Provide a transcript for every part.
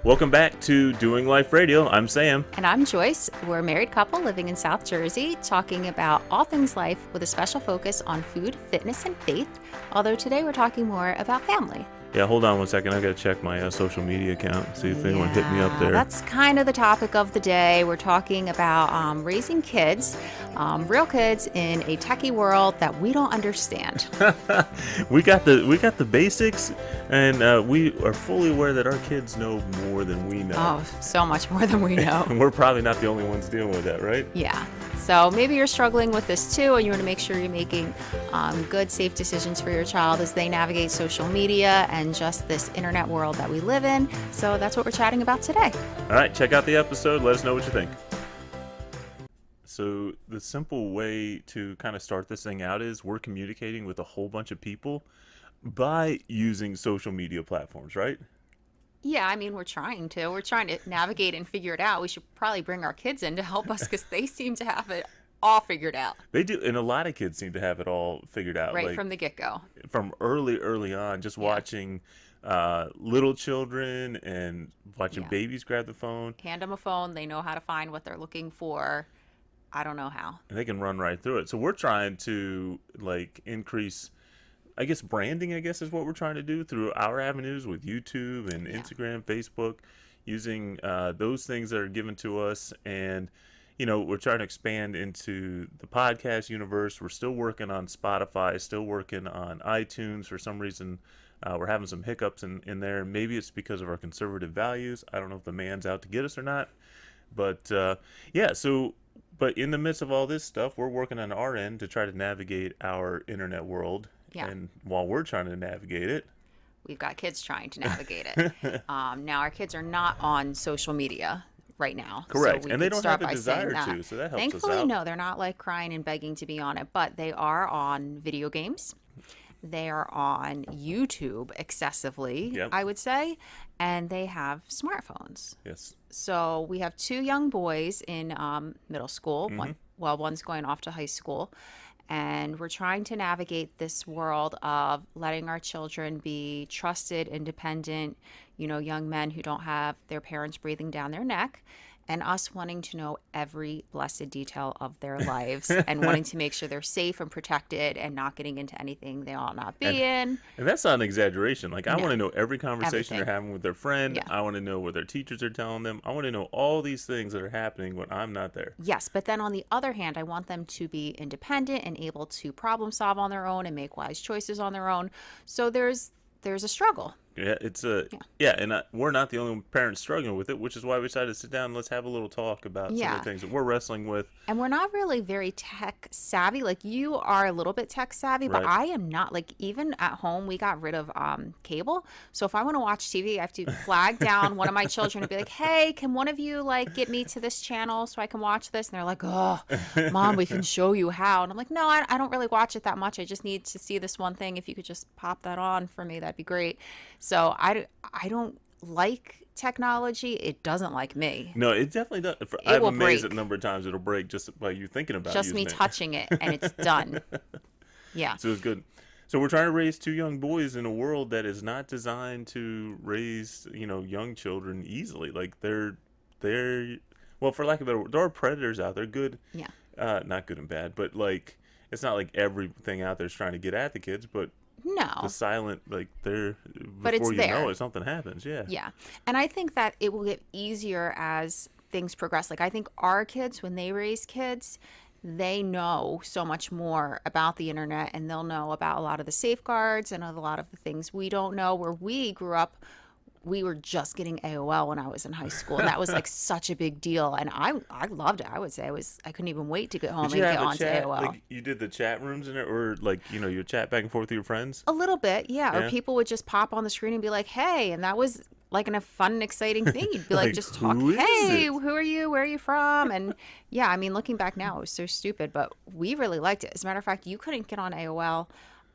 Welcome back to Doing Life Radio. I'm Sam. And I'm Joyce. We're a married couple living in South Jersey, talking about all things life with a special focus on food, fitness, and faith. Although today we're talking more about family. Yeah, hold on one second. I got to check my social media account, see if anyone hit me up there. That's kind of the topic of the day. We're talking about raising kids, real kids in a techie world that we don't understand. we got the basics, and we are fully aware that our kids know more than we know. Oh, so much more than we know. And we're probably not the only ones dealing with that, right? Yeah. So maybe you're struggling with this too, and you want to make sure you're making good, safe decisions for your child as they navigate social media and just this internet world that we live in. So that's what we're chatting about today. All right, check out the episode. Let us know what you think. So the simple way to kind of start this thing out is we're communicating with a whole bunch of people by using social media platforms, right? Yeah, I mean, we're trying to navigate and figure it out. We should probably bring our kids in to help us because they seem to have it all figured out. They do, and a lot of kids seem to have it all figured out. Right, like, from the get-go. From early on, just watching little children and watching babies grab the phone. Hand them a phone. They know how to find what they're looking for. I don't know how. And they can run right through it. So we're trying to, increase... I guess branding, is what we're trying to do through our avenues with YouTube and Instagram, Facebook, using those things that are given to us. And, we're trying to expand into the podcast universe. We're still working on Spotify, still working on iTunes. For some reason, we're having some hiccups in there. Maybe it's because of our conservative values. I don't know if the man's out to get us or not. But, but in the midst of all this stuff, we're working on our end to try to navigate our internet world. Yeah. And while we're trying to navigate it, we've got kids trying to navigate it. Now, our kids are not on social media right now. Correct. So and they don't have a desire to, so that helps Thankfully, us out. No, they're not crying and begging to be on it, but they are on video games. They are on YouTube excessively, I would say, and they have smartphones. Yes. So we have two young boys in middle school. One's going off to high school. And we're trying to navigate this world of letting our children be trusted, independent, young men who don't have their parents breathing down their neck, and us wanting to know every blessed detail of their lives and wanting to make sure they're safe and protected and not getting into anything they ought not be in. And that's not an exaggeration. I want to know every conversation they're having with their friend. I want to know what their teachers are telling them. I want to know all these things that are happening when I'm not there. Yes, but then on the other hand, I want them to be independent and able to problem solve on their own and make wise choices on their own. So there's a struggle. Yeah, and we're not the only parents struggling with it, which is why we decided to sit down and let's have a little talk about some of the things that we're wrestling with. And we're not really very tech savvy. You are a little bit tech savvy, but I am not. Even at home, we got rid of cable. So if I want to watch TV, I have to flag down one of my children and be like, hey, can one of you get me to this channel so I can watch this? And they're like, oh, Mom, we can show you how. And I'm like, no, I don't really watch it that much. I just need to see this one thing. If you could just pop that on for me, that'd be great. So I don't like technology. It doesn't like me. No, it definitely does. I'm amazed at the number of times it'll break just by you thinking about it. Just me touching it, and it's done. Yeah. So it's good. So we're trying to raise two young boys in a world that is not designed to raise, young children easily. They're well, for lack of a better word, there are predators out there. Good. Yeah. Not good and bad, but it's not like everything out there is trying to get at the kids, but no. The silent, there, but before you know it, something happens, Yeah. And I think that it will get easier as things progress. I think our kids, when they raise kids, they know so much more about the internet, and they'll know about a lot of the safeguards and a lot of the things we don't know. Where we grew up, we were just getting AOL when I was in high school, and that was such a big deal. And I loved it. I would say I couldn't even wait to get home and get onto AOL. You did the chat rooms in it, or you chat back and forth with your friends? A little bit, yeah. Or people would just pop on the screen and be like, "Hey," and that was a fun and exciting thing. You'd be just talk. Hey, who are you? Where are you from? And yeah, looking back now, it was so stupid, but we really liked it. As a matter of fact, you couldn't get on AOL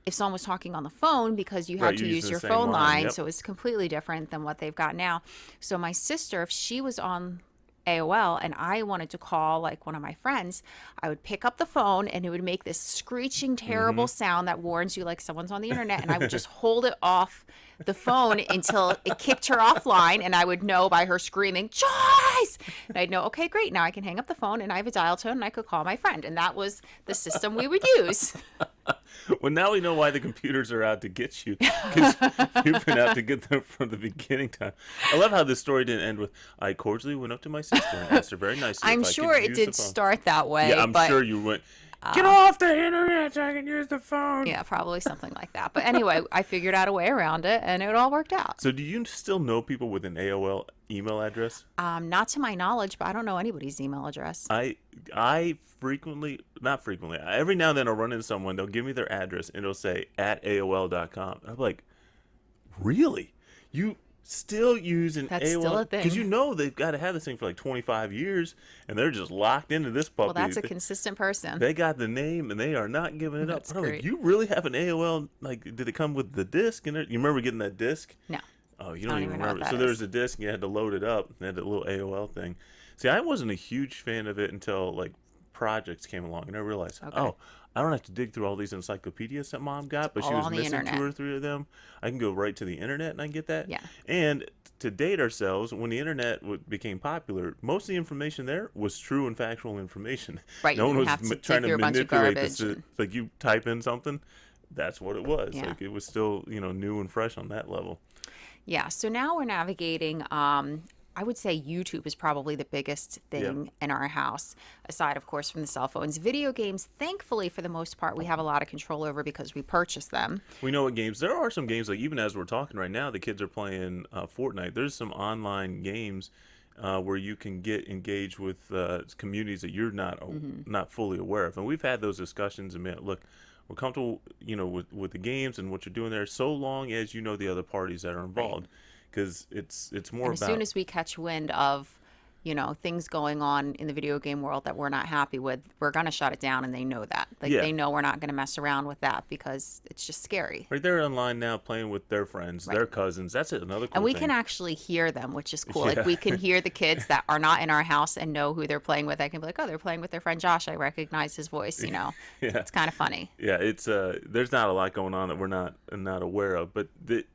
if someone was talking on the phone because you had to use your phone line. So it was completely different than what they've got now. So my sister, if she was on AOL and I wanted to call like one of my friends, I would pick up the phone and it would make this screeching, terrible sound that warns you like someone's on the internet. And I would just hold it off the phone until it kicked her offline. And I would know by her screaming, Joyce! And I'd know, okay, great. Now I can hang up the phone and I have a dial tone and I could call my friend. And that was the system we would use. Well, now we know why the computers are out to get you, because you've been out to get them from the beginning time. I love how this story didn't end with, I cordially went up to my sister and asked her very nicely I'm if I sure could it use did the phone. start that way. Yeah, I'm but sure you went, get off the internet so I can use the phone. yeah, probably something like that. But anyway, I figured out a way around it and it all worked out. So do you still know people with an AOL email address? Not to my knowledge, but I don't know anybody's email address. I frequently, not frequently, every now and then I'll run into someone, they'll give me their address and it'll say at AOL.com. I'm like, really? You still use an That's AOL? still a thing. Because you know they've got to have this thing for like 25 years and they're just locked into this puppy. Well, that's a consistent person. They got the name and they are not giving it up. That's I'm like, great. you really have an AOL? Like, did it come with the disc? You remember getting that disc? No. Oh, you I don't don't even even know what remember. that So there is. was a disc, and you had to load it up. They had a little AOL thing. See, I wasn't a huge fan of it until like projects came along, and I realized, Okay. oh, I don't have to dig through all these encyclopedias that mom got, but she all was on the missing internet. 2 or 3 of them. I can go right to the internet and I can get that. Yeah. And to date ourselves, when the internet became popular, most of the information there was true and factual information. Right, No you one didn't was have to dig trying to through a bunch of manipulate garbage this. and- Like you type in something, that's what it was. Yeah. Like it was still, new and fresh on that level. Yeah. So now we're navigating. I would say YouTube is probably the biggest thing in our house, aside, of course, from the cell phones. Video games, thankfully, for the most part, we have a lot of control over because we purchase them. We know what games. There are some games, like even as we're talking right now, the kids are playing Fortnite. There's some online games where you can get engaged with communities that you're not fully aware of. And we've had those discussions and been, look, we're comfortable, with the games and what you're doing there, so long as you know the other parties that are involved, because it's more And as soon as we catch wind of, things going on in the video game world that we're not happy with, we're going to shut it down, and they know that. Like, Yeah. they know we're not going to mess around with that because it's just scary. right there online now playing with their friends, their cousins. That's another cool And we thing. can actually hear them, which is cool. Yeah. Like, we can hear the kids that are not in our house and know who they're playing with. I can be like, oh, they're playing with their friend Josh. I recognize his voice, Yeah. It's kind of funny. Yeah, it's there's not a lot going on that we're not aware of, but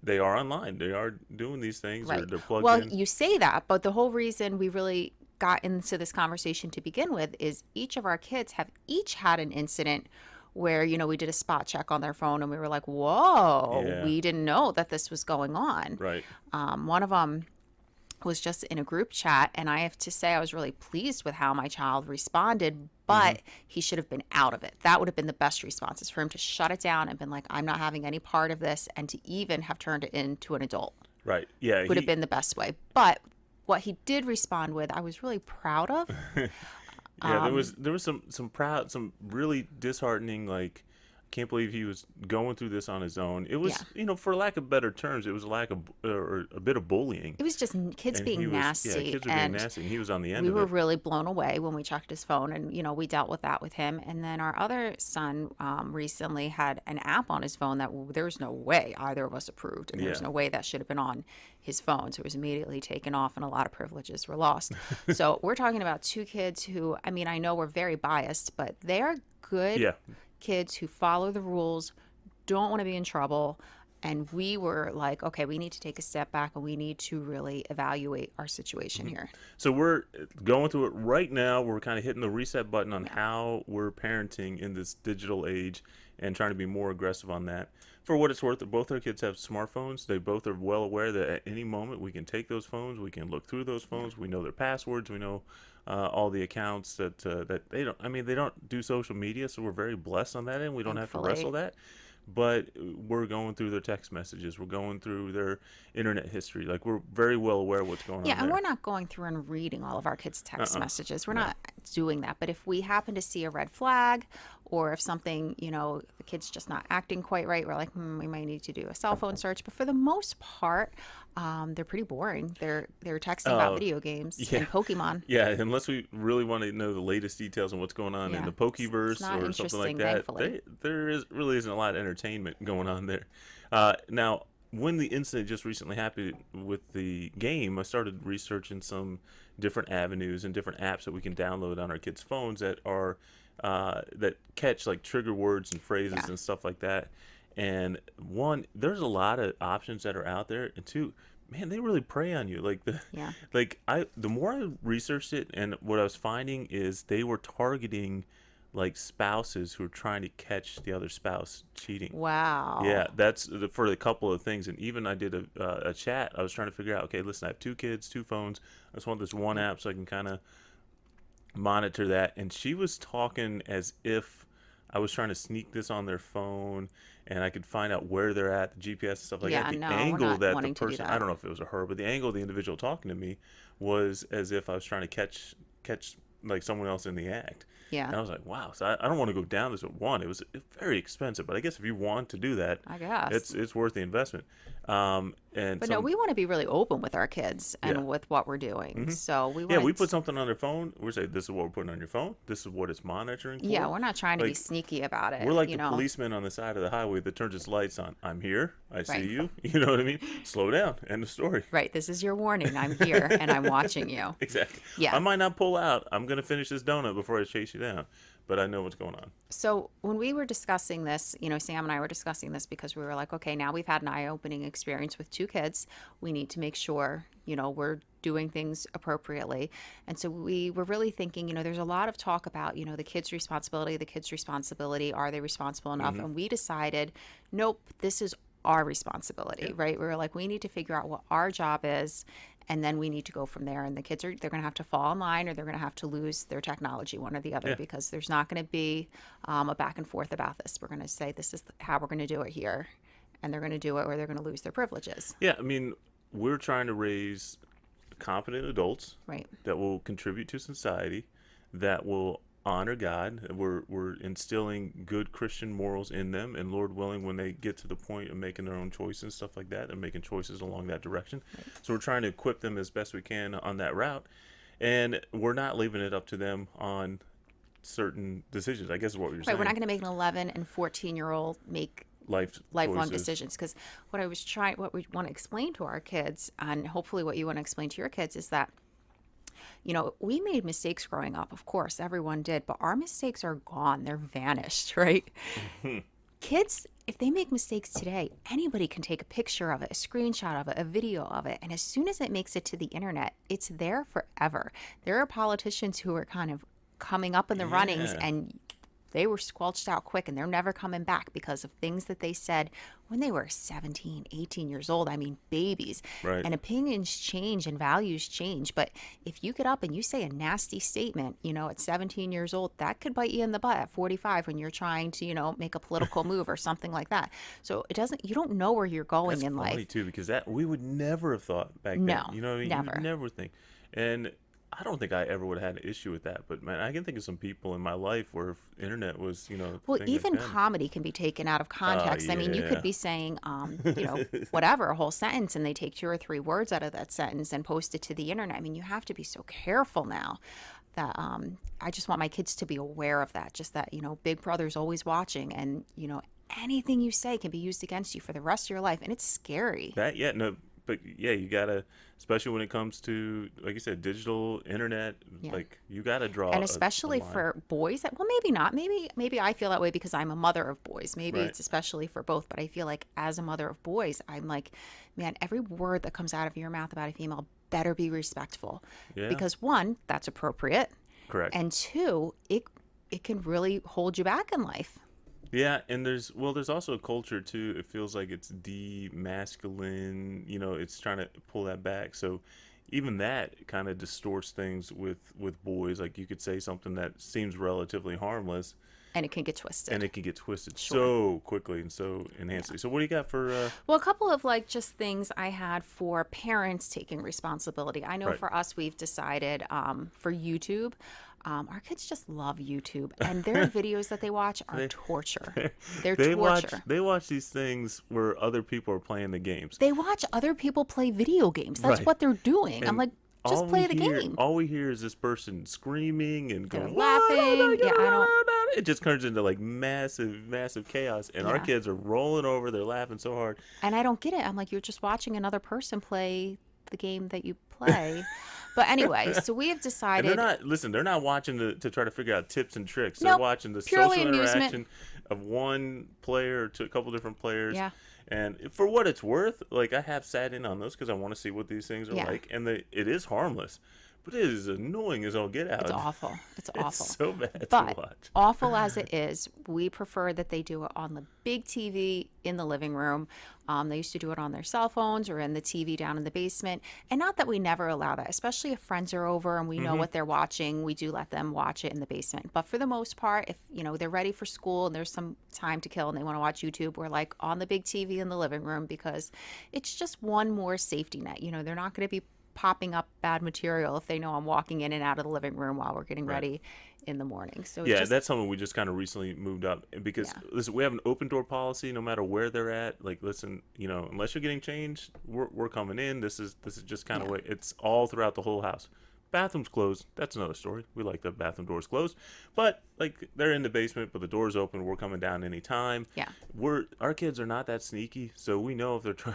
they are online. They are doing these things, or Right. they're plugged Well, in. you say that, but the whole reason we really got into this conversation to begin with is each of our kids have each had an incident where, we did a spot check on their phone and we were like, whoa, Yeah. we didn't know that this was going on. Right. One of them was just in a group chat, and I have to say I was really pleased with how my child responded, but he should have been out of it. That would have been the best response, is for him to shut it down and been like, I'm not having any part of this, and to even have turned it into an adult Right. Yeah. would have been the best way. But what he did respond with, I was really proud of. Yeah, there was some really disheartening, like, can't believe he was going through this on his own. It was, for lack of better terms, it was a lack of or a bit of bullying. It was just kids And being he was, nasty. Yeah, kids were being and nasty, and he was on the end we of were it. really blown away when we checked his phone, and we dealt with that with him. And then our other son recently had an app on his phone that there's no way either of us approved, and there's Yeah. no way that should have been on his phone, so it was immediately taken off, and a lot of privileges were lost. So we're talking about 2 kids who, I mean, I know we're very biased, but they are good Yeah. kids who follow the rules, don't want to be in trouble. And we were like, okay, we need to take a step back and we need to really evaluate our situation here. So we're going through it right now. We're kind of hitting the reset button on how we're parenting in this digital age and trying to be more aggressive on that. For what it's worth, both our kids have smartphones. They both are well aware that at any moment we can take those phones, we can look through those phones, we know their passwords, we know all the accounts that they don't. I mean, they don't do social media, so we're very blessed on that end. We don't have to Thankfully. wrestle that. But we're going through their text messages. We're going through their internet history. Like, we're very well aware of what's going Yeah, on and there. we're not going through and reading all of our kids' text messages. We're not doing that. But if we happen to see a red flag, or if something, the kid's just not acting quite right, we're like, we might need to do a cell phone search. But for the most part, they're pretty boring. They're texting about video games and Pokemon. Yeah, unless we really want to know the latest details on what's going on in Yeah, the Pokeverse not or something like interesting, that, thankfully. really isn't a lot of entertainment going on there. Now, when the incident just recently happened with the game, I started researching some different avenues and different apps that we can download on our kids' phones that are that catch like trigger words and phrases Yeah. and stuff like that. And one, there's a lot of options that are out there, and two, man, they really prey on you. Like Yeah. the more I researched it, and what I was finding is they were targeting like spouses who are trying to catch the other spouse cheating. Yeah, Wow. that's for a couple of things. And even I did a chat. I was trying to figure out, okay, listen, I have two kids, two phones. I just want this one Right. app so I can kind of monitor that. And she was talking as if I was trying to sneak this on their phone and I could find out where they're at, the GPS and stuff like that. Yeah, The no, we're angle not that the wanting to do person, I that. don't know if it was a her, but the angle of the individual talking to me was as if I was trying to catch like someone else in the act. Yeah, And I was like, wow. So I don't want to go down this at one. It was very expensive, but I guess if you want to do that, I guess. it's worth the investment. And But no, some, we want to be really open with our kids yeah. and with what we're doing. Hmm. So we Yeah, we want, put something on their phone. We say, this is what we're putting on your phone. This is what it's monitoring yeah, for. we're not trying to be Like, sneaky about we're it, like you the know. policeman on the side of the highway that turns its lights on. I'm here. I see Right. you. You know what I mean? Slow down. End of story. Right. This is your warning. I'm here and I'm watching you. Exactly. I Yeah. might not pull out. I'm going to finish this donut before I chase you down, but I know what's going on. So when we were discussing this, Sam and I were discussing this because we were like, okay, now we've had an eye-opening experience with two kids. We need to make sure, we're doing things appropriately. And so we were really thinking, there's a lot of talk about, the kids' responsibility, the kids' responsibility. Are they responsible enough? Hmm. And we decided, nope, this is our responsibility, Yeah. right? We were like, we need to figure out what our job is, and then we need to go from there. And the kids they're going to have to fall in line, or they're going to have to lose their technology, one or the other, Yeah. because there's not going to be a back and forth about this. We're going to say, this is how we're going to do it here, and they're going to do it, or they're going to lose their privileges, Yeah. I mean, we're trying to raise competent adults right? that will contribute to society, that will honor God. We're instilling good Christian morals in them, and Lord willing, when they get to the point of making their own choices and stuff like that, they're making choices along that direction. So we're trying to equip them as best we can on that route, and we're not leaving it up to them on certain decisions. I guess is what you're Right. saying. We're not going to make an 11 and 14-year-old make Life lifelong choices. decisions, because what we want to explain to our kids, and hopefully what you want to explain to your kids, is that we made mistakes growing up. Of course, everyone did, but our mistakes are gone. They're vanished, right? Kids, if they make mistakes today, anybody can take a picture of it, a screenshot of it, a video of it. And as soon as it makes it to the internet, it's there forever. There are politicians who are kind of coming up in the runnings, Yeah. and they were squelched out quick, and they're never coming back because of things that they said when they were 17, 18 years old. I mean, babies. Right. And opinions change and values change. But if you get up and you say a nasty statement, at 17 years old, that could bite you in the butt at 45 when you're trying to, make a political move or something like that. So you don't know where you're going That's in funny life. too, because that we would never have thought back then. No, You know what I mean? never. You would never think. And I don't think I ever would have had an issue with that. But man, I can think of some people in my life where if internet was, Well, thing even back then. comedy can be taken out of context. I mean, you Yeah. could be saying, whatever, a whole sentence, and they take 2 or 3 words out of that sentence and post it to the internet. I mean, you have to be so careful now that I just want my kids to be aware of that. Just that, Big Brother's always watching, and, anything you say can be used against you for the rest of your life. And it's scary. That yeah, no, but yeah, you gotta, especially when it comes to, like you said, digital internet, Yeah. like you gotta draw And a especially line. for boys well, maybe not, maybe I feel that way because I'm a mother of boys, maybe Right. it's especially for both, but I feel like as a mother of boys, I'm like, man, every word that comes out of your mouth about a female better be respectful, Yeah. because one, that's appropriate, Correct. and two, it can really hold you back in life. Yeah, and there's also a culture too. It feels like it's de-masculine. It's trying to pull that back. So even that kind of distorts things with boys. Like you could say something that seems relatively harmless, And it can get twisted. and it can get twisted Sure. so quickly and so enhancedly. So what do you got for? Well, a couple of just things I had for parents taking responsibility. I know Right. for us, we've decided for YouTube, our kids just love YouTube, and their videos that they watch are torture. They're torture. They watch these things where other people are playing the games. They watch other people play video games. That's Right. what they're doing. I'm And like, just play the game. All we hear is this person screaming and They're going, laughing. "Whoa, Yeah, I don't. it just turns into like massive chaos, and our Yeah. kids are rolling over. They're laughing so hard. And I don't get it. I'm like, you're just watching another person play the game that you play. But anyway, so we have And they're decided, not listen. They're not watching to try to figure out tips and tricks. They're nope, watching the purely social amusement. interaction of one player to a couple different players. Yeah. And for what it's worth, like I have sat in on those because I want to see what these things are Yeah. like, and it is harmless, but it is annoying as all get out. It's awful. It's awful. It's so bad to But watch. awful as it is, we prefer that they do it on the big TV in the living room. They used to do it on their cell phones or in the TV down in the basement. And not that we never allow that, especially if friends are over and we know what they're watching, we do let them watch it in the basement. But for the most part, if they're ready for school and there's some time to kill and they want to watch YouTube, we're like on the big TV in the living room because it's just one more safety net. They're not going to be popping up bad material if they know I'm walking in and out of the living room while we're getting Right. ready in the morning. So Yeah, just, that's something we just kind of recently moved up because Yeah. listen, we have an open door policy no matter where they're at. Like, listen, unless you're getting changed, we're coming in. This is just kind of Yeah. way it's all throughout the whole house. Bathrooms closed. That's another story. We like the bathroom doors closed, but like they're in the basement, but the door's open. We're coming down anytime. Yeah. Our kids are not that sneaky, so we know if they're trying.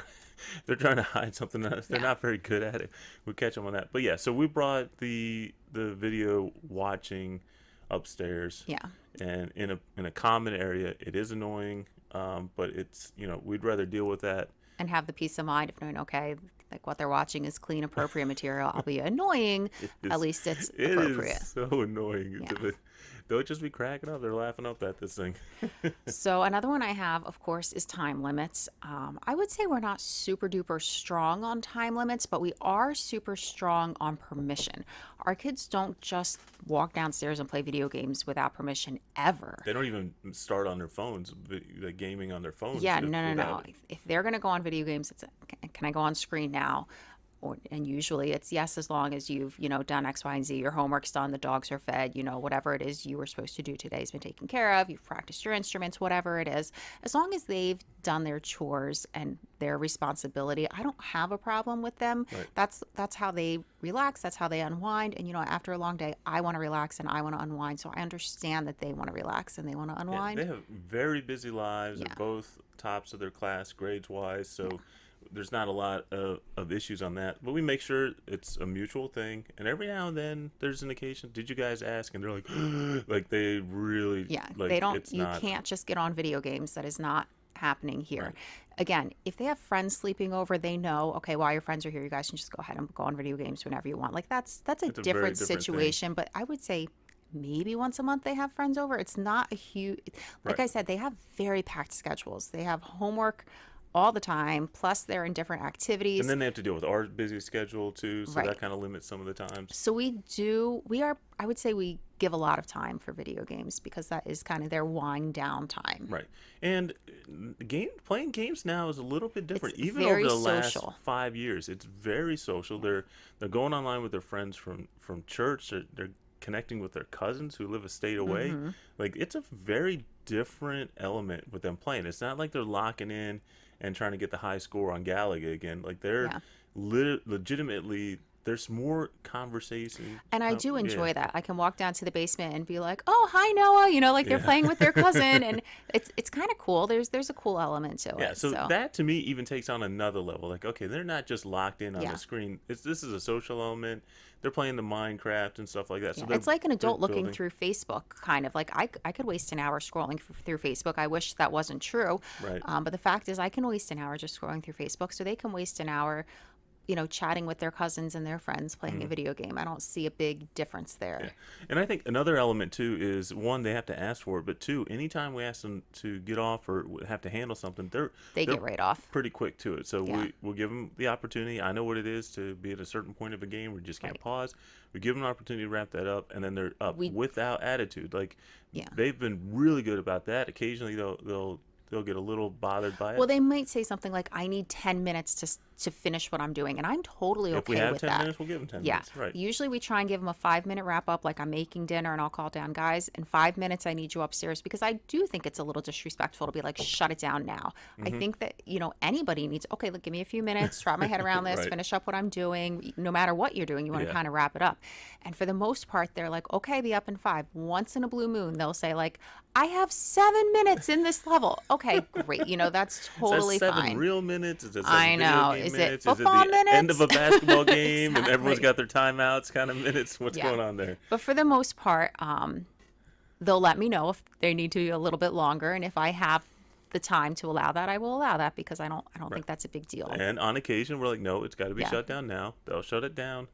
They're trying to hide something. They're not very good at it. We catch them on that. But yeah, so we brought the video watching upstairs. Yeah. And in a common area, it is annoying. But it's we'd rather deal with that. And have the peace of mind of knowing, okay, like what they're watching is clean, appropriate material. I'll be annoying. At least it's It appropriate. is so annoying. Yeah. They'll just be cracking up. They're laughing up at this thing. So another one I have, of course, is time limits. I would say we're not super duper strong on time limits, but we are super strong on permission. Our kids don't just walk downstairs and play video games without permission ever. They don't even start on their phones, the gaming on their phones. Yeah, no. without it. If they're going to go on video games, it's can I go on screen now? And usually it's yes, as long as you've done X, Y, and Z. Your homework's done, the dogs are fed, whatever it is you were supposed to do today has been taken care of. You've practiced your instruments, whatever it is. As long as they've done their chores and their responsibility, I don't have a problem with them. Right. That's how they relax. That's how they unwind. And after a long day, I want to relax and I want to unwind. So I understand that they want to relax and they want to Yeah, unwind. they have very busy lives. Yeah. They're both tops of their class grades wise, so there's not a lot of issues on that. But we make sure it's a mutual thing. And every now and then there's an occasion. Did you guys ask? And they're like, like they really, Yeah, like, they don't. It's You not, can't just get on video games. That is not happening here. Right. Again, if they have friends sleeping over, they know. Okay, while your friends are here, you guys can just go ahead and go on video games whenever you want. Like that's a It's a very different different thing. situation. But I would say maybe once a month they have friends over. It's not a huge. Like Right. I said, they have very packed schedules. They have homework all the time. Plus, they're in different activities. And then they have to deal with our busy schedule too, so Right. that kind of limits some of the times. So I would say we give a lot of time for video games because that is kind of their wind down time. Right. And playing games now is a little bit different. It's Even very over the social. last 5 years, it's very social. They're going online with their friends from church. They're connecting with their cousins who live a state away. Mm-hmm. Like it's a very different element with them playing. It's not like they're locking in and trying to get the high score on Galaga again. Like they're Yeah. legitimately. There's more conversation. And I do yeah. enjoy that. I can walk down to the basement and be like, "Oh, hi Noah," like they're Yeah. playing with their cousin, and it's kind of cool. There's a cool element to Yeah, it. so that to me even takes on another level. Like, okay, they're not just locked in on Yeah. the screen. This is a social element. They're playing the Minecraft and stuff like that. So Yeah, it's like an they're adult looking building. through Facebook, kind of like I could waste an hour scrolling through Facebook. I wish that wasn't true, Right. but the fact is, I can waste an hour just scrolling through Facebook, so they can waste an hour, chatting with their cousins and their friends playing a video game. I don't see a big difference there. Mm-hmm. Yeah. And I think another element too is one, they have to ask for it, but two, anytime we ask them to get off or have to handle something, They they're get right off. pretty quick to it. So Yeah. we'll give them the opportunity. I know what it is to be at a certain point of a game where you just can't Right. pause. We give them an opportunity to wrap that up, and then they're up We- without attitude. Like Yeah. they've been really good about that. Occasionally they'll they'll get a little bothered by Well, it. they might say something like, "I need 10 minutes to finish what I'm doing," and I'm totally If we okay have with 10 that. minutes, we'll give them 10 Yeah. minutes. Right. Usually we try and give them a 5-minute wrap up, like I'm making dinner and I'll call down, guys, in 5 minutes, I need you upstairs, because I do think it's a little disrespectful to be like, shut it down now. I Hmm. think that, anybody needs, okay, look, give me a few minutes, wrap my head around this, Right. finish up what I'm doing. No matter what you're doing, you want to Yeah. kind of wrap it up. And for the most part, they're like, okay, be up in 5. Once in a blue moon, they'll say, like, I have 7 minutes in this level. Okay, great. That's Is that totally 7 fine. real minutes? Is that 7 I video know. game Is it minutes? Is it football the end of minutes? a basketball game and everyone's Exactly. got their timeouts kind of minutes? What's Yeah. going on there? But for the most part, they'll let me know if they need to be a little bit longer, and if I have the time to allow that, I will allow that, because I don't think that's a big deal. And on occasion, we're like, no, it's got to be Yeah. shut down now. They'll shut it down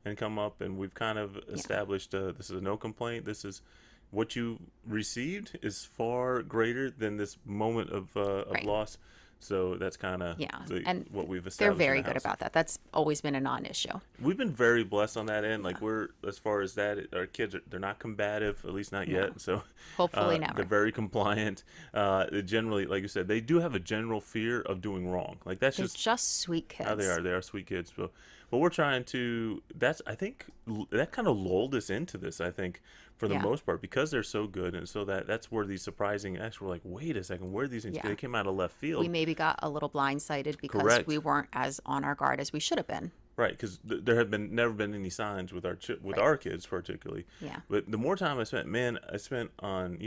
and come up, and we've kind of established this is a no complaint. This is what you received is far greater than this moment of Right. loss. So that's kind of Yeah, and what we've they're established. in very the good house. about that. That's always been a non-issue. We've been very blessed on that end. Like we're as far as that, our kids they're not combative, at least not yet. So Hopefully they're never. very compliant. They generally, like you said, they do have a general fear of doing wrong. Like that's They're just just sweet kids. how they are. They are sweet kids. But we're trying to. That's I think that kind of lulled us into this. I think for the Yeah. most part because they're so good, and so that's where these surprising acts were like, wait a second, where are these things? Yeah. They came out of left field. We maybe got a little blindsided because Correct. we weren't as on our guard as we should have been. Right, because there have been never been any signs with with Right. our kids particularly. Yeah. But the more time I spent, man, I spent on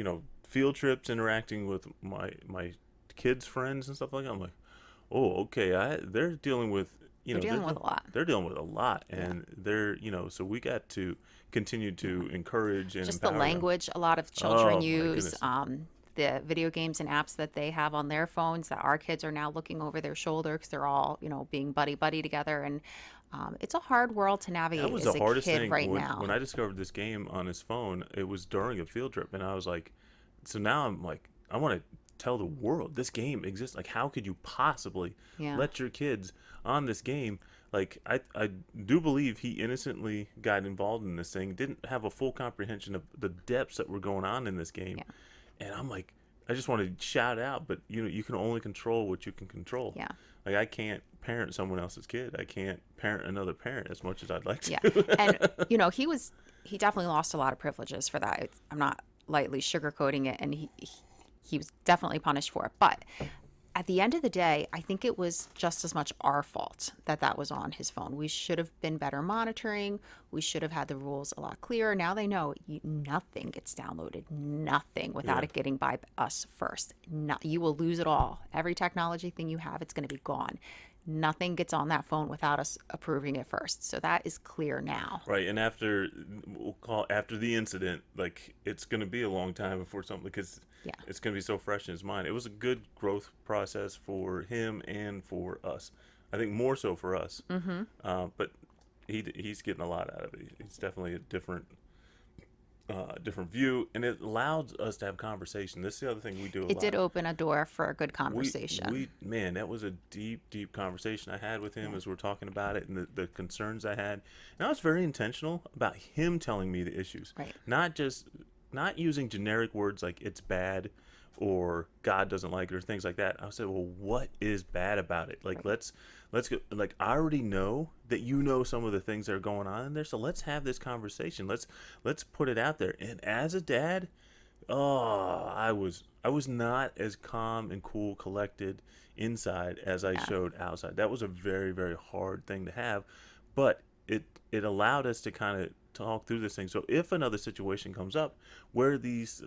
field trips interacting with my kids' friends and stuff like that. I'm like, oh, okay, they're dealing with They're dealing with a lot. They're dealing with a lot, and they're so we got to continue to encourage and Just the empower them. language a lot of children Oh, my use, goodness. the video games and apps that they have on their phones that our kids are now looking over their shoulder because they're all, being buddy buddy together. And it's a hard world to navigate That was as the a hardest kid thing right when, now. when I discovered this game on his phone. It was during a field trip, and I was like, so now I'm like, I want to tell the world this game exists. Like, how could you possibly Yeah. let your kids on this game? Like, I do believe he innocently got involved in this thing, didn't have a full comprehension of the depths that were going on in this game. Yeah. And I'm like, I just want to shout out, but you can only control what you can control. Yeah. Like, I can't parent someone else's kid. I can't parent another parent as much as I'd like to. Yeah. And, he definitely lost a lot of privileges for that. I'm not lightly sugarcoating it. And he was definitely punished for it. But at the end of the day, I think it was just as much our fault that was on his phone. We should have been better monitoring. We should have had the rules a lot clearer. Now they know nothing gets downloaded, nothing without Yeah. it getting by us first. You will lose it all. Every technology thing you have, it's going to be gone. Nothing gets on that phone without us approving it first. So that is clear now. Right, and after the incident, like it's going to be a long time before something because Yeah. it's going to be so fresh in his mind. It was a good growth process for him and for us. I think more so for us. Mm-hmm. But he's getting a lot out of it. It's definitely a different view, and it allowed us to have conversation. This is the other thing we do. It did open a door for a good We, conversation. man, that was a deep conversation I had with him as we're talking about it and the concerns I had. And I was very intentional about him telling me the issues. Right. Not using generic words like it's bad or God doesn't like it or things like that. I said, well, what is bad about it? Like, let's go. Like, I already know that some of the things that are going on in there. So let's have this conversation. Let's put it out there. And as a dad, I was not as calm and cool, collected inside as I showed outside. That was a very, very hard thing to have, but it allowed us to kind of talk through this thing. So if another situation comes up where these,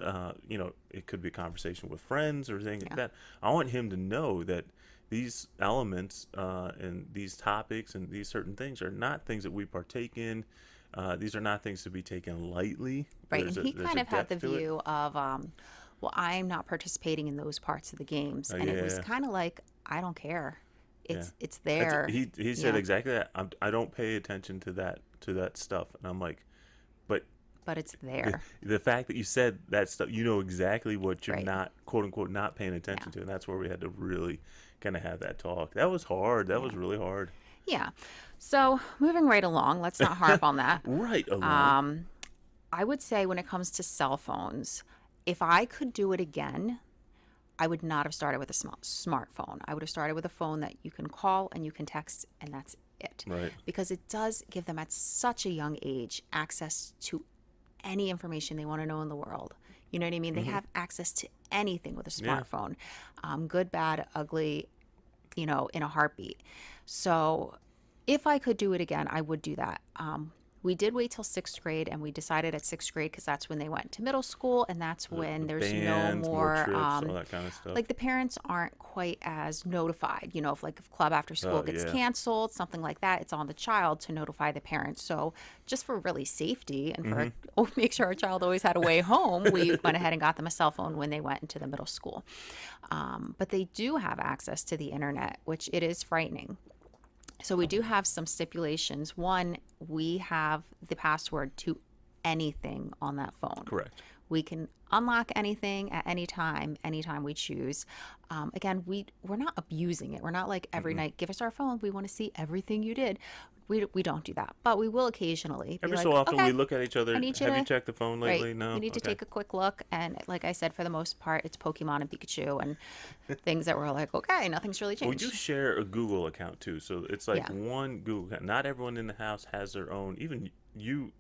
it could be a conversation with friends or things like that, I want him to know that these elements and these topics and these certain things are not things that we partake in. These are not things to be taken lightly. Right. There's And he there's kind a of had the depth to it. view of, well, I'm not participating in those parts of the games. Oh, And it was yeah. kind of like, I don't care. It's That's- there. He said Yeah. exactly that. I don't pay attention to that stuff, and I'm like, but But it's there. the fact that you said that stuff, exactly what you're Right. not, quote unquote, not paying attention to, and that's where we had to really kind of have that talk. That was hard. That was really hard. Yeah. So moving right along, let's not harp on that. Right along. I would say when it comes to cell phones, if I could do it again, I would not have started with a smartphone. I would have started with a phone that you can call and you can text, and that's it. Right. Because it does give them at such a young age access to any information they want to know in the world. You know what I mean? They have access to anything with a Yeah. smartphone, good, bad, ugly, in a heartbeat. So if I could do it again, I would do that. We did wait till sixth grade, and we decided at sixth grade because that's when they went to middle school, and that's when there's Bands, no more more, trips, all that kind of stuff. like the parents aren't quite as notified. If club after school Oh, gets yeah. canceled, something like that, it's on the child to notify the parents. So just for really safety and for Mm-hmm. make sure our child always had a way home, we went ahead and got them a cell phone when they went into the middle school. But they do have access to the internet, which it is frightening. So we do have some stipulations. One, we have the password to anything on that phone. Correct. We can unlock anything at anytime we choose. Again, we're not abusing it. We're not like every night, give us our phone. We want to see everything you did. We don't do that, but we will occasionally be Every like, so often okay, we look at each other. I need you Have you to- checked the phone lately? right. No. You need to Okay. take a quick look. And like I said, for the most part, it's Pokemon and Pikachu and things that we're like, okay, nothing's really We changed. do share a Google account too, so it's like Yeah. one Google account. Not everyone in the house has their own. Even you,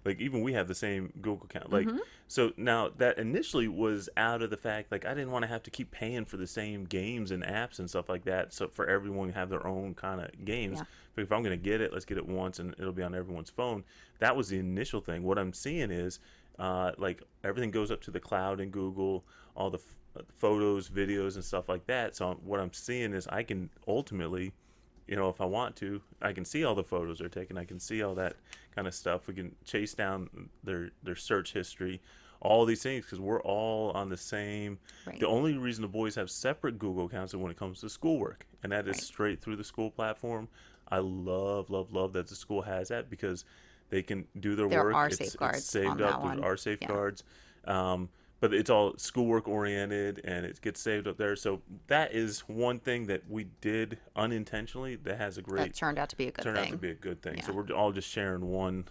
like even we have the same Google account. Like Mm-hmm. so now that initially was out of the fact like I didn't want to have to keep paying for the same games and apps and stuff like that. So for everyone to have their own kind of games. Yeah. But if I'm gonna get it, let's get it once and it'll be on everyone's phone. That was the initial thing. What I'm seeing is like everything goes up to the cloud in Google, all the photos, videos, and stuff like that. So what I'm seeing is I can ultimately, if I want to, I can see all the photos they're taking. I can see all that kind of stuff. We can chase down their search history, all these things because we're all on the same. Right. The only reason the boys have separate Google accounts is when it comes to schoolwork, and that is Right. straight through the school platform. I love, love, love that the school has that because they can do their There work. are It's safeguards saved on up. that one. There are Yeah. safeguards. But it's all schoolwork oriented and it gets saved up there. So that is one thing that we did unintentionally that has a That great turned out to be a good turned thing. out to be a good thing. So Yeah. we're all just sharing one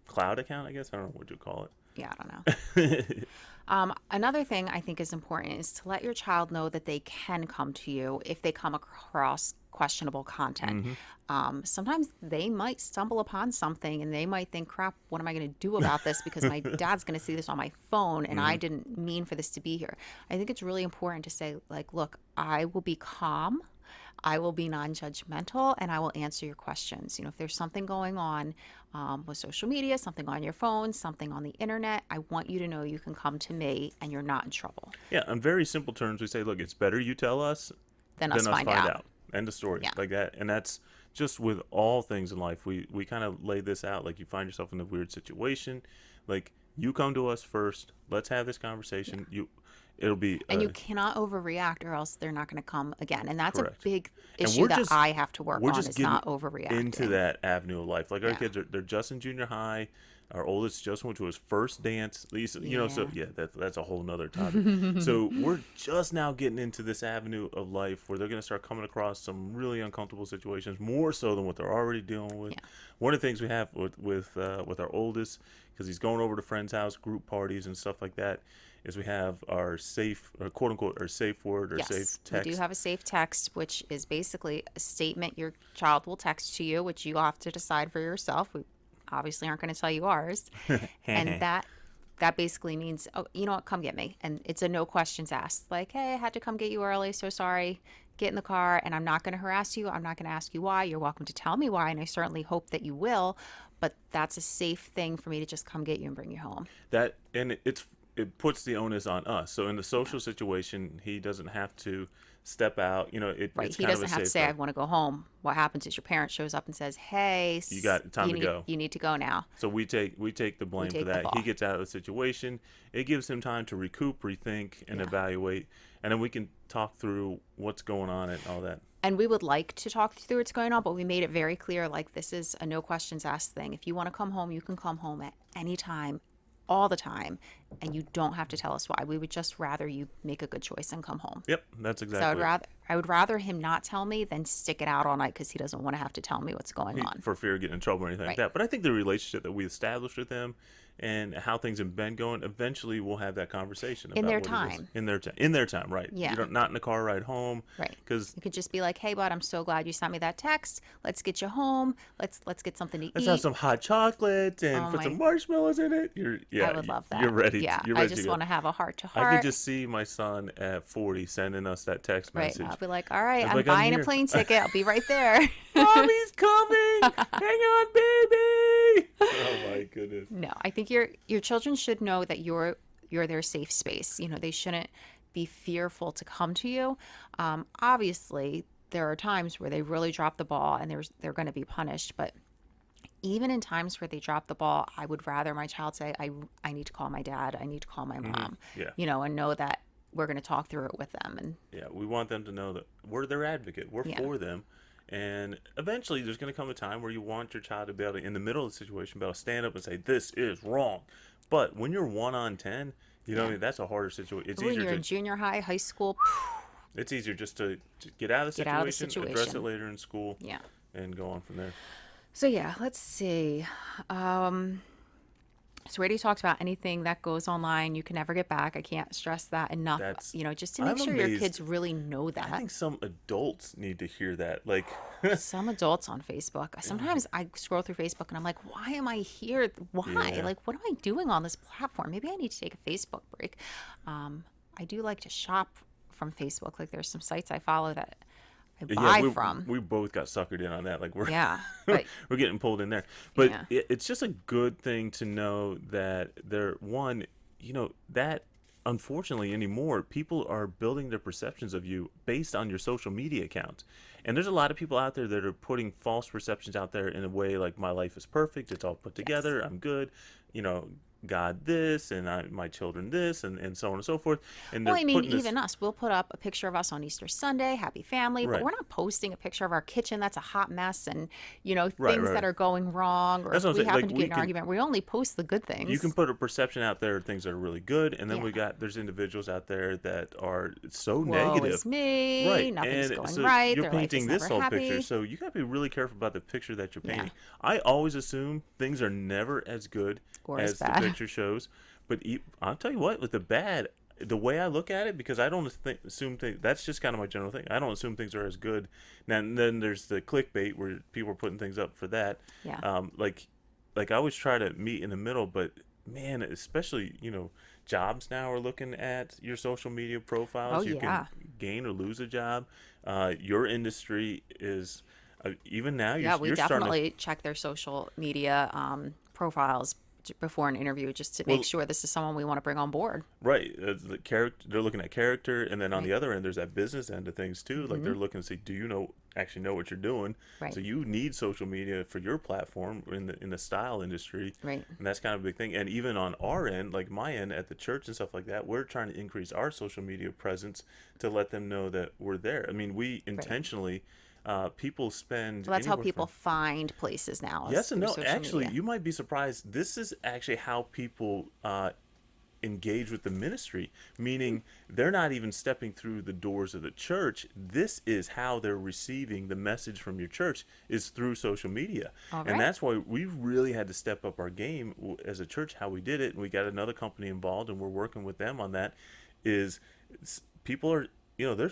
cloud account, I guess. I don't know what you call Yeah, I don't know. it. Another thing I think is important is to let your child know that they can come to you if they come across questionable content. Sometimes they might stumble upon something and they might think, crap, what am I going to do about this? Because my dad's going to see this on my phone and I didn't mean for this to be here. I think it's really important to say, like, look, I will be calm. I will be non-judgmental and I will answer your questions. If there's something going on with social media, something on your phone, something on the internet, I want you to know you can come to me and you're not in trouble. Yeah, on very simple terms, we say, look, it's better you tell us Then than us find out. End of story. Yeah. Like that. And that's just with all things in life. We kind of lay this out. Like you find yourself in a weird situation. Like you come to us first. Let's have this conversation. It'll be And you cannot overreact or else they're not going to come again. And that's Correct. a big And issue we're that just- I have to work we're on just is getting not overreacting. into that avenue of life. Like our Yeah. kids they're just in junior high. Our oldest just went to his first dance. Lisa, so yeah, that's a whole nother topic. So we're just now getting into this avenue of life where they're going to start coming across some really uncomfortable situations, more so than what they're already dealing with. Yeah. One of the things we have with our oldest, because he's going over to friends' house, group parties, and stuff like that, is we have our safe, or quote unquote, our safe word or Yes, safe text. we do have a safe text, which is basically a statement your child will text to you, which you have to decide for yourself. We obviously aren't going to tell you ours. And that basically means, oh, you know what, come get me. And it's a no questions asked. Like, hey, I had to come get you early, so sorry. Get in the car, and I'm not going to harass you. I'm not going to ask you why. You're welcome to tell me why, and I certainly hope that you will. But that's a safe thing for me to just come get you and bring you home. That and it puts the onus on us. So in the social situation, he doesn't have to step out. Right. It's He kind doesn't of a have to safe say, I bet. want to go home. What happens is your parent shows up and says, hey, You got time to go. You need to go now. So we take the blame for take the that. He fall. gets out of the situation. It gives him time to recoup, rethink, and evaluate, and then we can talk through what's going on and all that. And we would like to talk through what's going on, but we made it very clear, like, this is a no questions asked thing. If you want to come home, you can come home at any time, all the time, and you don't have to tell us why. We would just rather you make a good choice and come home. Yep, that's So exactly. I would rather him not tell me than stick it out all night because he doesn't want to have to tell me what's going on. For fear of getting in trouble or anything like Right. that. But I think the relationship that we established with him and how things have been going, eventually we'll have that conversation In about their what it is time. in their time, right? Yeah. You don't not in the car ride home, Right. because You could just be like, "Hey, bud, I'm so glad you sent me that text. Let's get you home. Let's get something to let's have eat." some hot chocolate and Oh put some my, marshmallows in it. I would love You're that. ready. Yeah, You're I ready to just go. want to have a heart to I could heart. just see my son at 40 sending us that text Right. I'll message. be like, "All right, I'd be I'm like, I'm buying a here. plane ticket. I'll be right there." Mommy's coming. Hang on, baby. Oh my goodness. No, I think your children should know that you're their safe space. You know, they shouldn't be fearful to come to you. Obviously, there are times where they really drop the ball and they're going to be punished. But even in times where they drop the ball, I would rather my child say, I need to call my dad. I need to call my mom. Yeah. You know, and know that we're going to talk through it with them. And Yeah, we want them to know that we're their advocate. We're yeah, for them. And eventually there's going to come a time where you want your child to be able to, in the middle of the situation, be able to stand up and say, this is wrong. But when you're 1 on 10, you know what I yeah. mean? That's a harder situation. When you're in junior high, high school, It's easier just to get out of the get out of the situation, address it situation. later in school, Yeah. and go on from there. So yeah, let's see. So we already talked about anything that goes online, you can never get back. I can't stress that enough. That's, You know, just to I'm make sure your amazed. kids really know I that. think some adults need to hear that. Like, Some adults on Facebook, sometimes I scroll through Facebook and I'm like, why am I here? Why? yeah, Like, what am I doing on this platform? Maybe I need to take a Facebook break. I do like to shop from Facebook. Like, there's some sites I follow that I yeah, buy from. we both got suckered in on that. Like, we're Yeah. But we're getting pulled in there. But yeah. it's just a good thing to know that one, that unfortunately anymore, people are building their perceptions of you based on your social media accounts. And there's a lot of people out there that are putting false perceptions out there in a way like my life is perfect, it's all put Yes. together, I'm good, you know, God this, and my children this, and so on and so forth. And Well, they're I mean, putting this, even us, we'll put up a picture of us on Easter Sunday, happy family, but right, we're not posting a picture of our kitchen that's a hot mess and, you know, right, things right. that are going wrong, or That's if what I'm we saying. happen Like, to we get in an can argument. We only post the good you can things. put a perception out there of things that are really good, and then Yeah. there's individuals out there that are so Woe negative. is me, Right, nothing's and going so right, you're their life is painting this never whole picture, happy. so you got to be really careful about the picture that you're Yeah. painting. I always assume things are never as good Or as as the bad. picture shows, but I'll tell you what, with the bad, the way I look at it, because I don't assume things. That's just kind of my general thing. I don't assume things are as good. Now, and then there's the clickbait where people are putting things up for that. Yeah. Like I always try to meet in the middle, but man, especially jobs now are looking at your social media Oh, profiles. You yeah. can gain or lose a job. Your industry is even now. Yeah, we You're starting to, definitely check their social media profiles before an interview just to well, make sure this is someone we want to bring on board. right. The character, they're looking at character, and then on Right. the other end, there's that business end of things too. Like they're looking to see, do you actually know what you're doing? Right. So you need social media for your platform in the style industry, Right. and that's kind of a big thing. And even on our end, like my end at the church and stuff like that, we're trying to increase our social media presence to let them know that we're there. I mean, we Right. intentionally. People spend Well, that's how anywhere people from find places now, is yes and through no. social Actually, media. you might be surprised. This is actually how people engage with the ministry, meaning they're not even stepping through the doors of the church. This is how they're receiving the message from your church, is through social media. All And right. that's why we really had to step up our game as a church, how we did it. And we got another company involved, and we're working with them on that. People are, they're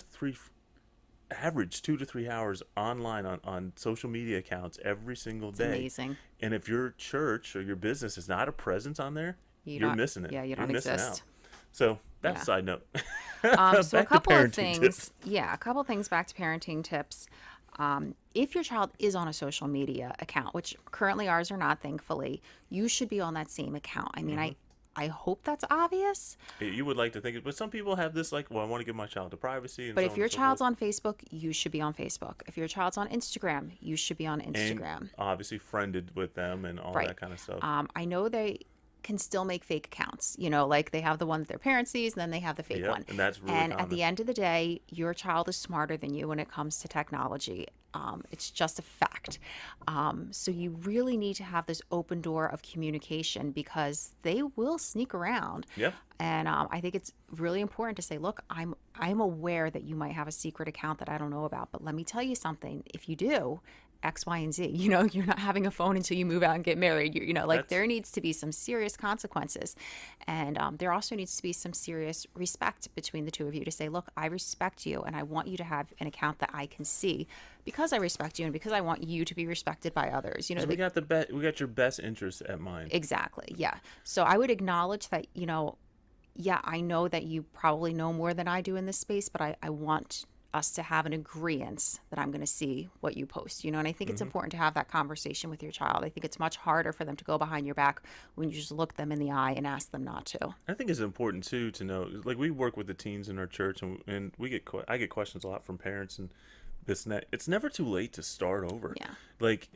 average 2 to 3 hours online on social media accounts every single It's day. amazing. And if your church or your business is not a presence on there, You you're don't, missing it. yeah, you You're don't missing exist. out. So that's Yeah. a side note. So a Back to couple of parenting things, tips. yeah, a couple of things back to parenting tips. If your child is on a social media account, which currently ours are not, thankfully, you should be on that same account. I mean, I hope that's obvious, You would like to think it, but some people have this like, well, I want to give my child the privacy. And but so if on your and so child's forth. on Facebook, you should be on Facebook. If your child's on Instagram, you should be on And Instagram. obviously friended with them and all Right. that kind of stuff. I know they can still make fake accounts, like they have the one that their parents sees and then they have the fake Yep, one. and that's really And at common. the end of the day, your child is smarter than you when it comes to technology. It's just a fact. So you really need to have this open door of communication because they will sneak around. Yep. And I think it's really important to say, look, I'm aware that you might have a secret account that I don't know about, but let me tell you something. If you do, X, Y, and Z. You know, you're not having a phone until you move out and get married. You know, like That's there needs to be some serious consequences. And there also needs to be some serious respect between the two of you to say, look, I respect you and I want you to have an account that I can see because I respect you and because I want you to be respected by others. You know, 'cause we got your best interests at mind. exactly. Yeah. So I would acknowledge that, yeah, I know that you probably know more than I do in this space, but I want us to have an agreement that I'm going to see what you post, and I think it's important to have that conversation with your child. I think it's much harder for them to go behind your back when you just look them in the eye and ask them not to. I think it's important too to know, like we work with the teens in our church, and I get questions a lot from parents and this and that. It's never too late to start over. Yeah. Like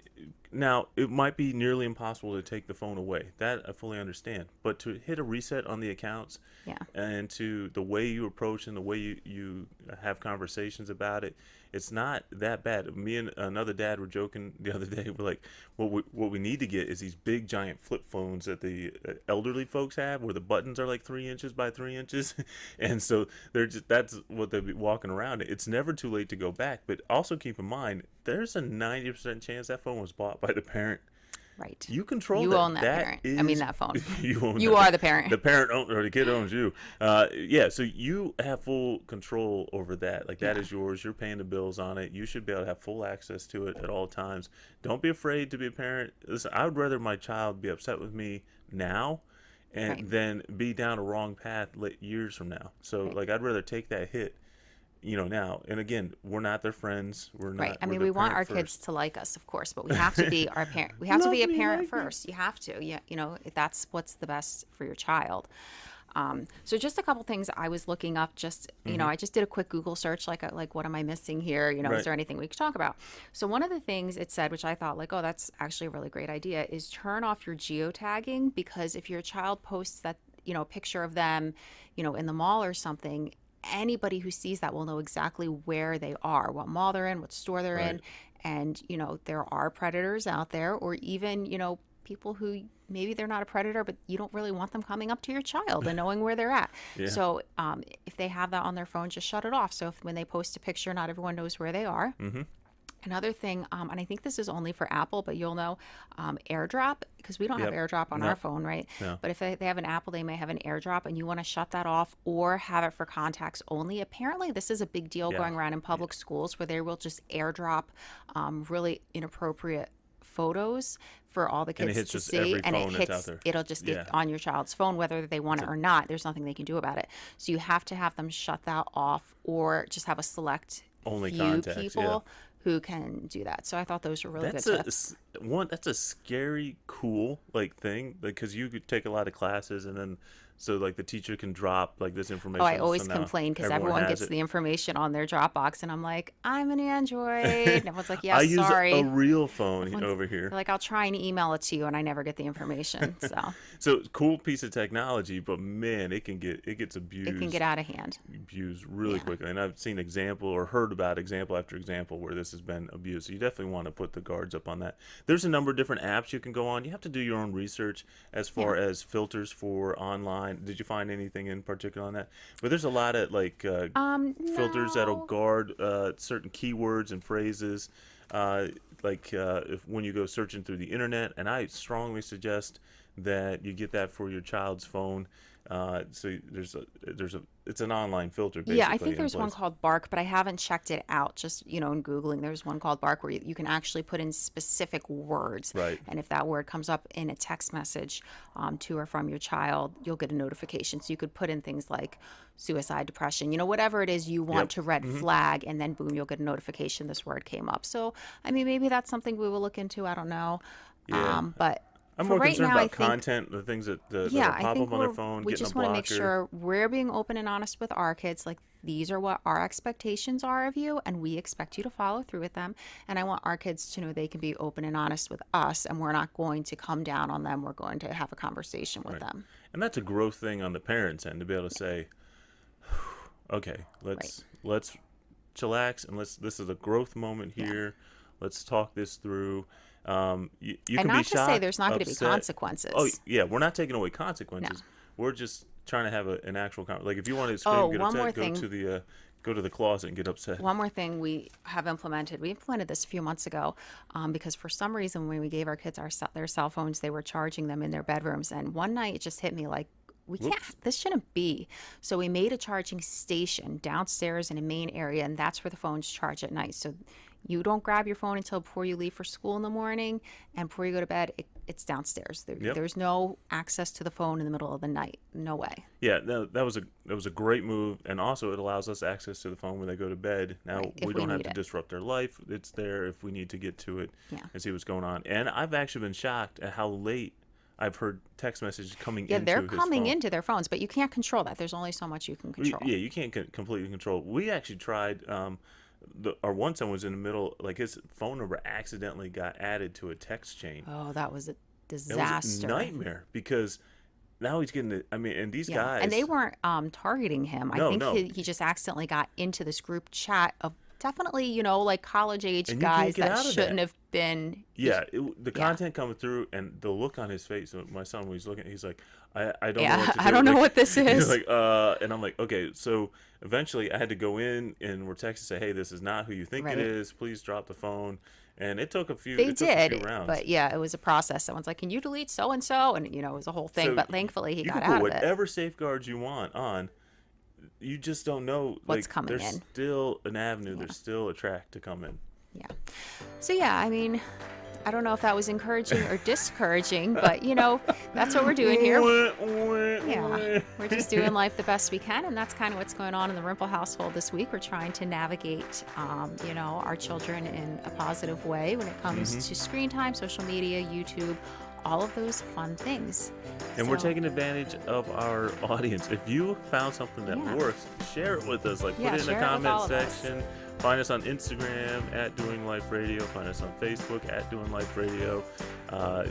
now, it might be nearly impossible to take the phone away. That I fully understand. But to hit a reset on the accounts, Yeah. and to the way you approach and the way you have conversations about it, it's not that bad. Me and another dad were joking the other day. We're like, what we need to get is these big giant flip phones that the elderly folks have, where the buttons are like 3 inches by 3 inches, and so that's what they'll be walking around. It's never too late to go back, but also keep in mind there's a 90% chance that phone was bought by the parent. Right. You control You that. own that parent. I mean, is- that phone. You own You that. are the parent. The parent or the kid owns you. Yeah, so you have full control over that. Like that Yeah. is yours. You're paying the bills on it. You should be able to have full access to it at all times. Don't be afraid to be a parent. Listen, I would rather my child be upset with me now and Right. then be down a wrong path years from now. So Right. like I'd rather take that hit, now. And again, we're not their friends. We're not. Right. I we're mean, the we want our parent kids first. to like us, of course, but we have to be our parent. We have to Love be a me, parent like me. first. You have to. Yeah. That's what's the best for your child. So just a couple things I was looking up. Just I just did a quick Google search, like what am I missing here? Right. Is there anything we could talk about? So one of the things it said, which I thought like, oh, that's actually a really great idea, is turn off your geotagging, because if your child posts that a picture of them, in the mall or something, anybody who sees that will know exactly where they are, what mall they're in, what store they're in. Right. And, there are predators out there, or even, people who maybe they're not a predator, but you don't really want them coming up to your child and knowing where they're at. Yeah. So if they have that on their phone, just shut it off. So when they post a picture, not everyone knows where they are. Mm-hmm. Another thing, and I think this is only for Apple, but you'll know, AirDrop, because we don't have Yep. AirDrop on No. our phone, right? No. But if they have an Apple, they may have an AirDrop, and you want to shut that off or have it for contacts only. Apparently, this is a big deal Yeah. going around in public schools, where they will just AirDrop really inappropriate photos for all the And it kids hits to just see, every and phone that's out there. it'll just get Yeah. on your child's phone whether they want it or not. There's nothing they can do about it. So you have to have them shut that off, or just have a select Only few contacts, yeah. people who can do that. So I thought those were really That's good tips. that's a scary cool thing, because you could take a lot of classes and then so like the teacher can drop like this information. Oh, I always so now complain because everyone everyone has gets it. the information on their Dropbox, and I'm like, I'm an Android. And everyone's like, yeah, I use sorry. a real phone Everyone's- over here. They're like, I'll try and email it to you, and I never get the information. So So cool piece of technology, but man, it gets abused. it can get out of hand. Abused really Yeah. quickly, and I've seen example or heard about example after example where this has been abused. So you definitely want to put the guards up on that. There's a number of different apps you can go on. You have to do your own research as far as filters for online. Did you find anything in particular on that? But there's a lot of like filters that'll No. guard certain keywords and phrases. If when you go searching through the internet, and I strongly suggest that you get that for your child's phone. So it's an online filter basically. Yeah, I think in there's one place. called Bark, but I haven't checked it out. Just, in Googling, there's one called Bark where you can actually put in specific words. Right. And if that word comes up in a text message to or from your child, you'll get a notification. So you could put in things like suicide, depression, whatever it is you want Yep. to red flag, and then boom, you'll get a notification this word came up. So, I mean, maybe that's something we will look into. I don't know. Yeah. But I'm for more right concerned now, I about think content, the things that yeah, that'll I pop think up on their phone, we getting just a want to blocker. make sure we're being open and honest with our kids. Like, these are what our expectations are of you, and we expect you to follow through with them. And I want our kids to know they can be open and honest with us, and we're not going to come down on them. We're going to have a conversation with them. And that's a growth thing on the parents' end to be able to say, okay, let's chillax and this is a growth moment here. Let's talk this through. You And can be not to say shocked, there's not going to be upset. consequences. Oh yeah, we're not taking away consequences. We're just trying to have an actual like if you want to scream, Oh, get one upset, more go thing. to the go to the closet and get upset. One more thing we implemented this a few months ago, because for some reason when we gave our kids their cell phones, they were charging them in their bedrooms. And one night it just hit me like, Whoops. this shouldn't be. So we made a charging station downstairs in a main area, and that's where the phones charge at night. So you don't grab your phone until before you leave for school in the morning, and before you go to bed, it's downstairs. There's no access to the phone in the middle of the night. No way. Yeah, no, that was a great move, and also it allows us access to the phone when they go to bed. Now Right, if we we don't have need to it. disrupt their life. It's there if we need to get to it Yeah. and see what's going on. And I've actually been shocked at how late I've heard text messages coming Yeah, into they're his coming phone. into their phones, but you can't control that. There's only so much you can control. Yeah, you can't completely control. We actually tried. Our one son was in the middle, like his phone number accidentally got added to a text chain. Oh, that was a It was disaster. a nightmare because now he's getting. I mean, and these Yeah, guys. and they weren't targeting him. I No, think no. he just accidentally got into this group chat of definitely, like college age And you can't guys get that out of shouldn't that. have been. Yeah, the content coming through and the look on his face. My son, when he's looking, he's like, I don't know what to do. I don't know Like, what this he's is. like, and I'm like, okay. So eventually I had to go in and we're texting, say, hey, this is not who you think Right. it is. Please drop the phone. And it took a few. They it took a few did, rounds. but yeah, it was a process. Someone's like, "Can you delete so and so?" And it was a whole thing. So But thankfully, he you got can put out of it. whatever safeguards you want on. You just don't know What's like, coming there's in. still an avenue. There's still a track to come in. Yeah. So yeah, I mean, I don't know if that was encouraging or discouraging, but that's what we're doing here. Yeah, we're just doing life the best we can, and that's kind of what's going on in the Rimple household this week. We're trying to navigate, our children in a positive way when it comes to screen time, social media, YouTube, all of those fun things. And we're So- taking advantage of our audience. If you found something that Yeah. works, share it with us. Like Yeah, put it in the share it with all comment of us. section. Find us on Instagram at Doing Life Radio. Find us on Facebook at Doing Life Radio. Our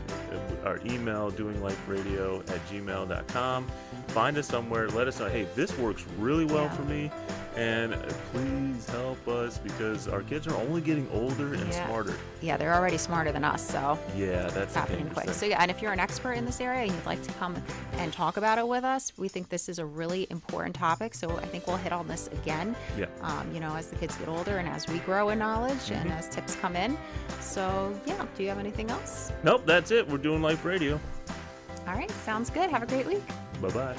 email, doingliferadio@gmail.com. Find us somewhere. Let us know, hey, this works really well Yeah. for me. And please help us because our kids are only getting older and Yeah. smarter. Yeah, they're already smarter than us, so Yeah, that's it's happening quick. thing. So yeah, and if you're an expert in this area and you'd like to come and talk about it with us, we think this is a really important topic. So I think we'll hit on this again. Yeah. As the kids get older and as we grow in knowledge and as tips come in. So yeah, do you have anything else? Nope, that's it. We're Doing Life Radio. All right, sounds good. Have a great week. Bye-bye.